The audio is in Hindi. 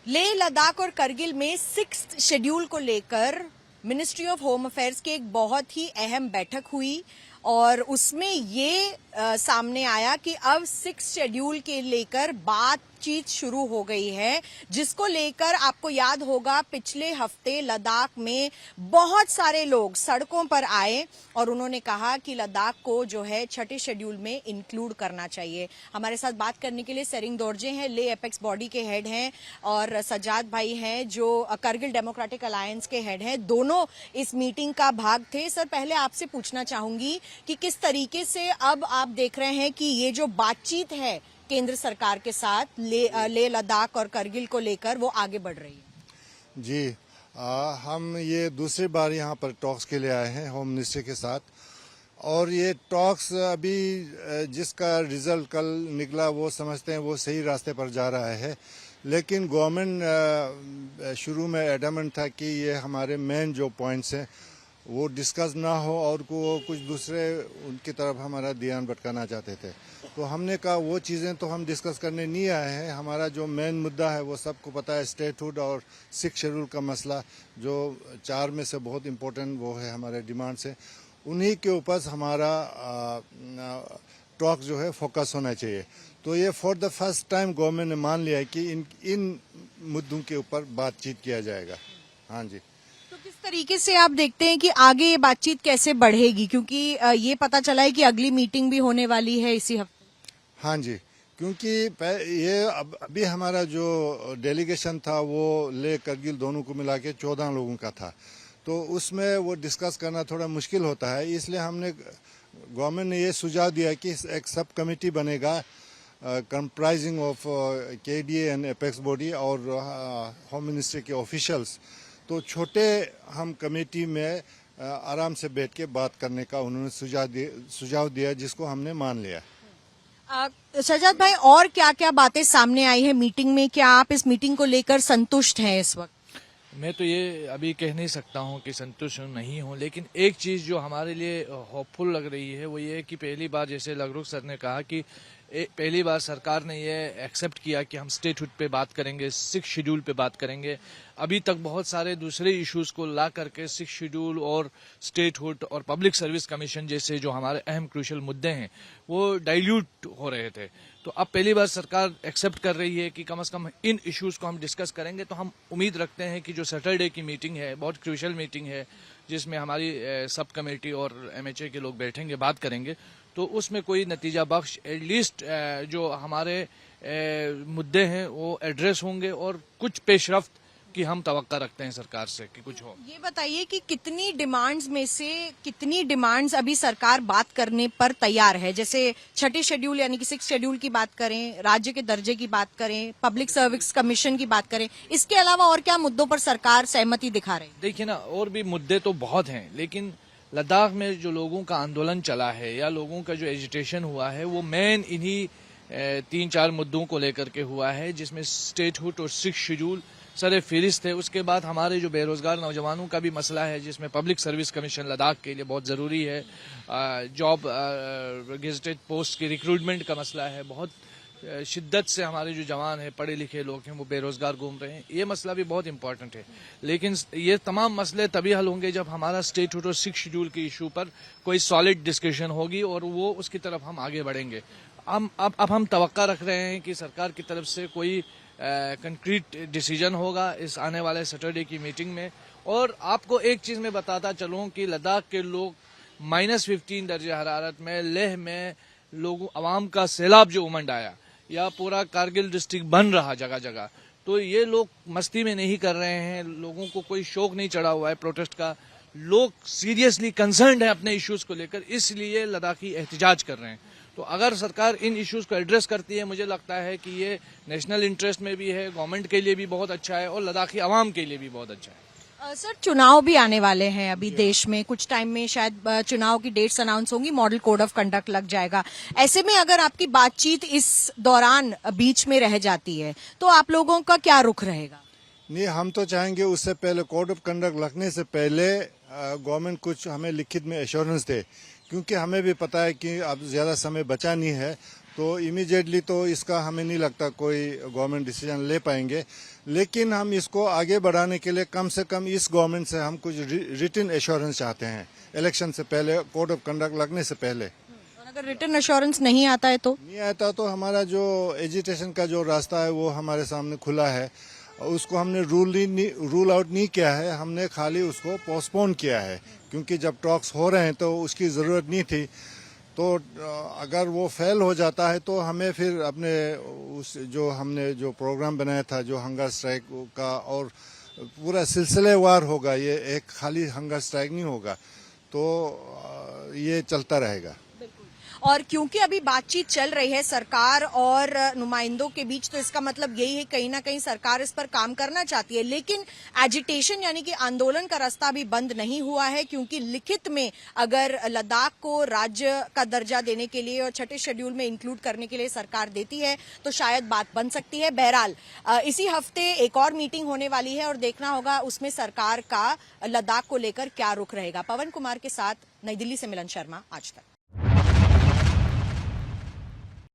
लेह लद्दाख और करगिल में 6th शेड्यूल को लेकर मिनिस्ट्री ऑफ होम अफेयर्स की एक बहुत ही अहम बैठक हुई और उसमें ये सामने आया कि अब 6th शेड्यूल के लेकर बातचीत शुरू हो गई है, जिसको लेकर आपको याद होगा पिछले हफ्ते लद्दाख में बहुत सारे लोग सड़कों पर आए और उन्होंने कहा कि लद्दाख को जो है 6ठे शेड्यूल में इंक्लूड करना चाहिए। हमारे साथ बात करने के लिए सेरिंग दोरजे हैं, लेह एपेक्स बॉडी के हेड हैं, और सज्जाद भाई हैं जो करगिल डेमोक्रेटिक अलायंस के हेड हैं। दोनों इस मीटिंग का भाग थे। सर, पहले आपसे पूछना चाहूंगी कि किस तरीके से अब आप देख रहे हैं कि ये जो बातचीत है केंद्र सरकार के साथ लेह लद्दाख और करगिल को लेकर वो आगे बढ़ रही है। जी, हम ये दूसरी बार यहाँ पर टॉक्स के लिए आए हैं होम मिनिस्ट्री के साथ, और ये टॉक्स अभी जिसका रिजल्ट कल निकला वो समझते हैं वो सही रास्ते पर जा रहा है, लेकिन गवर्नमेंट शुरू में एडमेंट था कि ये हमारे मेन जो पॉइंट्स हैं वो डिस्कस ना हो और वो कुछ दूसरे उनकी तरफ हमारा ध्यान भटकाना चाहते थे। तो हमने कहा वो चीज़ें तो हम डिस्कस करने नहीं आए हैं, हमारा जो मेन मुद्दा है वो सबको पता है, स्टेटहुड और 6th शेड्यूल का मसला जो 4 में से बहुत इम्पोर्टेंट वो है हमारे डिमांड से, उन्हीं के ऊपर हमारा टॉक जो है फोकस होना चाहिए। तो ये for the first time government ने मान लिया है कि इन मुद्दों के ऊपर बातचीत किया जाएगा। हाँ जी। तो किस तरीके से आप देखते हैं कि आगे ये बातचीत कैसे बढ़ेगी, क्योंकि ये पता चला है कि अगली मीटिंग भी होने वाली है इसी हफ्ते? हाँ जी, क्योंकि ये अभी हमारा जो डेलीगेशन था वो ले करगिल दोनों को मिला के 14 लोगों का था, तो उसमें वो डिस्कस करना थोड़ा मुश्किल होता है। इसलिए हमने गवर्नमेंट ने ये सुझाव दिया कि एक सब कमेटी बनेगा comprising of KDA and apex body और होम मिनिस्ट्री के ऑफिशियल्स। तो छोटे हम कमेटी में आराम से बैठ के बात करने का उन्होंने सुझाव दिया, जिसको हमने मान लिया। सज्जाद भाई, और क्या क्या बातें सामने आई है मीटिंग में? क्या आप इस मीटिंग को लेकर संतुष्ट हैं इस वक्त? मैं तो ये अभी कह नहीं सकता हूँ कि संतुष्ट नहीं हूँ, लेकिन एक चीज़ जो हमारे लिए होपफुल लग रही है वो ये है कि पहली बार, जैसे लगरुख सर ने कहा कि पहली बार सरकार ने ये एक्सेप्ट किया कि हम स्टेटहुड पे बात करेंगे, 6th शेड्यूल पे बात करेंगे। अभी तक बहुत सारे दूसरे इश्यूज को ला करके 6th शेड्यूल और स्टेटहुड और पब्लिक सर्विस कमीशन जैसे जो हमारे अहम क्रूशियल मुद्दे हैं वो डाइल्यूट हो रहे थे। तो अब पहली बार सरकार एक्सेप्ट कर रही है कि कम से कम इन इश्यूज को हम डिस्कस करेंगे। तो हम उम्मीद रखते हैं कि जो सैटरडे की मीटिंग है बहुत क्रूशियल मीटिंग है, जिसमें हमारी सब कमेटी और एमएचए के लोग बैठेंगे, बात करेंगे, तो उसमें कोई नतीजा बख्श एटलीस्ट जो हमारे मुद्दे हैं वो एड्रेस होंगे और कुछ पेशरफ्त की हम तवक्का रखते हैं सरकार से कि कुछ हो। ये बताइए कि कितनी डिमांड्स में से कितनी डिमांड्स अभी सरकार बात करने पर तैयार है? जैसे 6ठे शेड्यूल यानी कि 6th शेड्यूल की बात करें, राज्य के दर्जे की बात करें, पब्लिक सर्विस कमीशन की बात करें, इसके अलावा और क्या मुद्दों पर सरकार सहमति दिखा रही है? देखिए ना, और भी मुद्दे तो बहुत हैं, लेकिन लद्दाख में जो लोगों का आंदोलन चला है या लोगों का जो एजिटेशन हुआ है वो मेन इन्हीं 3-4 मुद्दों को लेकर के हुआ है, जिसमें स्टेटहुड और 6th शेड्यूल सर फहरिस्त है। उसके बाद हमारे जो बेरोजगार नौजवानों का भी मसला है, जिसमें पब्लिक सर्विस कमीशन लद्दाख के लिए बहुत ज़रूरी है। जॉब गेजेटेड पोस्ट की रिक्रूटमेंट का मसला है। बहुत शिद्दत से हमारे जो जवान हैं, पढ़े लिखे लोग हैं, वो बेरोजगार घूम रहे हैं। ये मसला भी बहुत इंपॉर्टेंट है, लेकिन ये तमाम मसले तभी हल होंगे जब हमारा स्टेटहुड और 6th शेड्यूल के इशू पर कोई सॉलिड डिस्कशन होगी और वो उसकी तरफ हम आगे बढ़ेंगे। अब हम तवक्का रख रहे हैं कि सरकार की तरफ से कोई कंक्रीट डिसीजन होगा इस आने वाले सैटरडे की मीटिंग में। और आपको एक चीज़ मैं बताता चलूँ कि लद्दाख के लोग -15 दर्जे हरारत में लेह में लोगों अवाम का सैलाब जो उमंड आया, या पूरा कारगिल डिस्ट्रिक्ट बन रहा जगह जगह, तो ये लोग मस्ती में नहीं कर रहे हैं। लोगों को कोई शौक नहीं चढ़ा हुआ है प्रोटेस्ट का। लोग सीरियसली कंसर्न्ड हैं अपने इश्यूज को लेकर, इसलिए लद्दाखी एहतजाज कर रहे हैं। तो अगर सरकार इन इश्यूज को एड्रेस करती है, मुझे लगता है कि ये नेशनल इंटरेस्ट में भी है, गवर्नमेंट के लिए भी बहुत अच्छा है और लद्दाखी अवाम के लिए भी बहुत अच्छा है। सर, चुनाव भी आने वाले हैं अभी देश में, कुछ टाइम में शायद चुनाव की डेट्स अनाउंस होंगी, मॉडल कोड ऑफ कंडक्ट लग जाएगा। ऐसे में अगर आपकी बातचीत इस दौरान बीच में रह जाती है तो आप लोगों का क्या रुख रहेगा? नहीं, हम तो चाहेंगे उससे पहले कोड ऑफ कंडक्ट लगने से पहले गवर्नमेंट कुछ हमें लिखित में एश्योरेंस दे, क्योंकि हमें भी पता है कि अब ज़्यादा समय बचा नहीं है, तो इमीडिएटली तो इसका हमें नहीं लगता कोई गवर्नमेंट डिसीजन ले पाएंगे। लेकिन हम इसको आगे बढ़ाने के लिए कम से कम इस गवर्नमेंट से हम कुछ रिटन एश्योरेंस चाहते हैं इलेक्शन से पहले, कोड ऑफ कंडक्ट लगने से पहले। और अगर रिटर्न अश्योरेंस नहीं आता है तो नहीं आता तो हमारा जो एजिटेशन का जो रास्ता है वो हमारे सामने खुला है। उसको हमने रूल आउट नहीं किया है, हमने खाली उसको पोस्टपोन किया है, क्योंकि जब टॉक्स हो रहे हैं तो उसकी ज़रूरत नहीं थी। तो अगर वो फेल हो जाता है तो हमें फिर अपने उस जो हमने जो प्रोग्राम बनाया था जो हंगर स्ट्राइक का और पूरा सिलसिलेवार होगा, ये एक खाली हंगर स्ट्राइक नहीं होगा, तो ये चलता रहेगा। और क्योंकि अभी बातचीत चल रही है सरकार और नुमाइंदों के बीच, तो इसका मतलब यही है कहीं ना कहीं सरकार इस पर काम करना चाहती है। लेकिन एजिटेशन यानी कि आंदोलन का रास्ता अभी बंद नहीं हुआ है, क्योंकि लिखित में अगर लद्दाख को राज्य का दर्जा देने के लिए और छठे शेड्यूल में इंक्लूड करने के लिए सरकार देती है तो शायद बात बन सकती है। बहरहाल इसी हफ्ते एक और मीटिंग होने वाली है और देखना होगा उसमें सरकार का लद्दाख को लेकर क्या रुख रहेगा। पवन कुमार के साथ नई दिल्ली से मिलन शर्मा, आज तक।